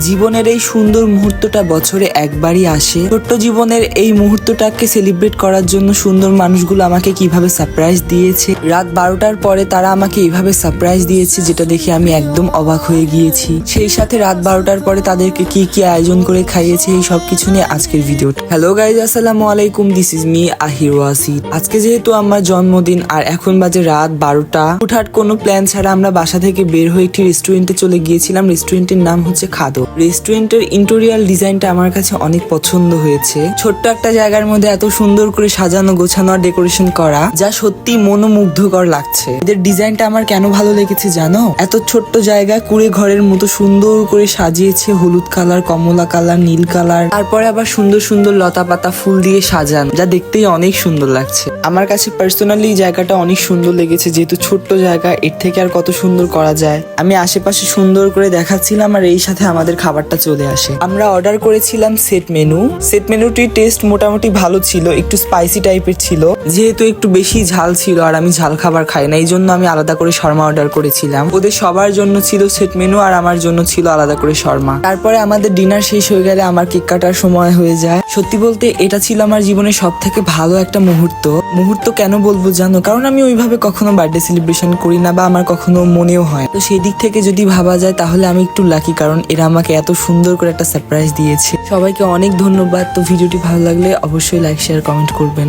জীবনের এই সুন্দর মুহূর্তটা বছরে একবারই আসে। ছোট্ট জীবনের এই মুহূর্তটাকে সেলিব্রেট করার জন্য সুন্দর মানুষগুলো আমাকে কিভাবে সারপ্রাইজ দিয়েছে। রাত 12টার পরে তারা আমাকে এইভাবে সারপ্রাইজ দিয়েছে, যেটা দেখে আমি একদম অবাক হয়ে গিয়েছি। সেই সাথে রাত 12টার পরে তাদেরকে কি কি আয়োজন করে খাইয়েছে, এই সবকিছু নিয়ে আজকের ভিডিওটা। হ্যালো গাইজ, আসসালামু আলাইকুম, this is me Ahir Wasit. আজকে যেহেতু আমার জন্মদিন আর এখন বাজে রাত 12টা, হুটহাট কোনো প্ল্যান ছাড়া আমরা বাসা থেকে বের হয়ে একটি রেস্টুরেন্টে চলে গিয়েছিলাম। রেস্টুরেন্টের নাম হচ্ছে খাদো। রেস্টুরেন্টের ইন্টেরিয়র ডিজাইনটা আমার কাছে অনেক পছন্দ হয়েছে। ছোট্ট একটা জায়গার মধ্যে এত সুন্দর করে সাজানো গোছানো আর ডেকোরেশন করা, যা সত্যি মনোমুগ্ধকর লাগছে। এদের ডিজাইনটা আমার কেন ভালো লেগেছে জানো? এত ছোট্ট জায়গা কুড়ে ঘরের মতো সুন্দর করে সাজিয়েছে, হলুদ কালার, কমলা কালার, নীল কালার, তারপরে আবার সুন্দর সুন্দর লতা পাতা ফুল দিয়ে সাজানো, যা দেখতেই অনেক সুন্দর লাগছে। আমার কাছে পার্সোনালি জায়গাটা অনেক সুন্দর লেগেছে, যেহেতু ছোট্ট জায়গা, এর থেকে আর কত সুন্দর করা যায়। আমি আশেপাশে সুন্দর করে দেখাচ্ছিলাম আর এই সাথে আমাদের খাবারটা চলে আসে। আমরা অর্ডার করেছিলাম সেট মেনু। সেট মেনুটির টেস্ট মোটামুটি ভালো ছিল, একটু স্পাইসি টাইপের ছিল, যেহেতু একটু বেশি ঝাল ছিল আর আমি ঝাল খাবার খাই না, এই জন্য আমি আলাদা করে শর্মা অর্ডার করেছিলাম। ওদের সবার জন্য ছিল সেট মেনু আর আমার জন্য ছিল আলাদা করে শর্মা। তারপরে আমাদের ডিনার শেষ হয়ে গেলে আমার কেক কাটার সময় হয়ে যায়। সত্যি বলতে এটা ছিল আমার জীবনের সব থেকে ভালো একটা মুহূর্ত। কেন বলবো জানো? কারণ আমি ওইভাবে কখনো বার্থডে সেলিব্রেশন করি না, বা আমার কখনো মনেও হয়। তো সেই দিক থেকে যদি ভাবা যায় তাহলে আমি একটু লাকি, কারণ এরা আমাকে এত সুন্দর করে একটা সারপ্রাইজ দিয়েছে। সবাইকে অনেক ধন্যবাদ। তো ভিডিওটি ভালো লাগলে অবশ্যই লাইক, শেয়ার, কমেন্ট করবেন।